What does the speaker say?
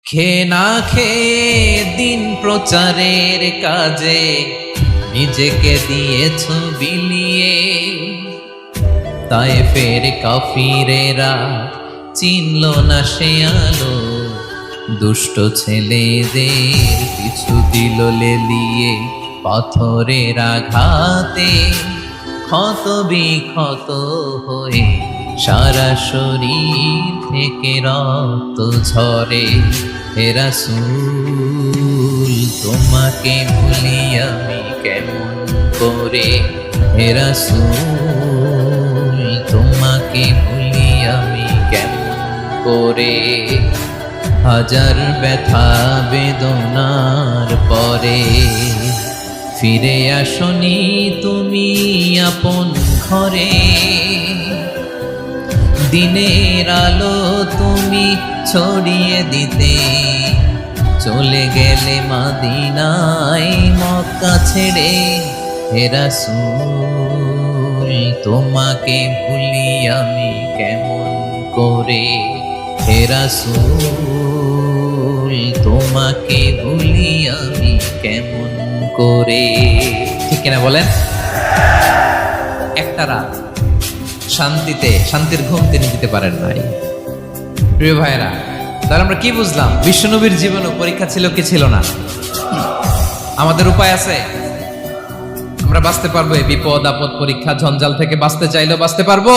খেয়ে না খেয়ে দিন প্রচারের কাজে নিজেকে দিয়েছ বিলিয়ে, তায়েফের কাফিরেরা চিনল না সে আলো, দুষ্ট ছেলেদের পিছু দিল লেলিয়ে, পাথরের আঘাতে ক্ষত বিক্ষত হয়ে সারা শরীর থেকে রক্ত ঝরে। হে রাসূল তোমাকে ভুলি আমি কেমন করে, হে রাসূল তোমাকে ভুলি আমি কেমন করে। হাজার ব্যথা বেদনার পরে ফিরে আসনি তুমি আপন ঘরে, দিনের আলো তুমি ছড়িয়ে দিতে চলে গেলে মদিনায় মক্কা ছেড়ে। হে রাসূল তোমাকে ভুলি আমি কেমন করে, হে রাসূল তোমাকে ভুলি আমি কেমন করে। ঠিক কিনা বলেন? একটা রাত শান্তির ঘুম তিনি দিতে পারেন নাই। প্রিয় ভাইরা, তাহলে আমরা কি বুঝলাম? বিশ্বনবীর জীবনে পরীক্ষা ছিল কি ছিল না? আমাদের উপায় আছে? আমরা বাঁচতে পারবো এই বিপদ আপদ পরীক্ষা ঝঞ্ঝাল থেকে? বাঁচতে চাইলেও বাঁচতে পারবো?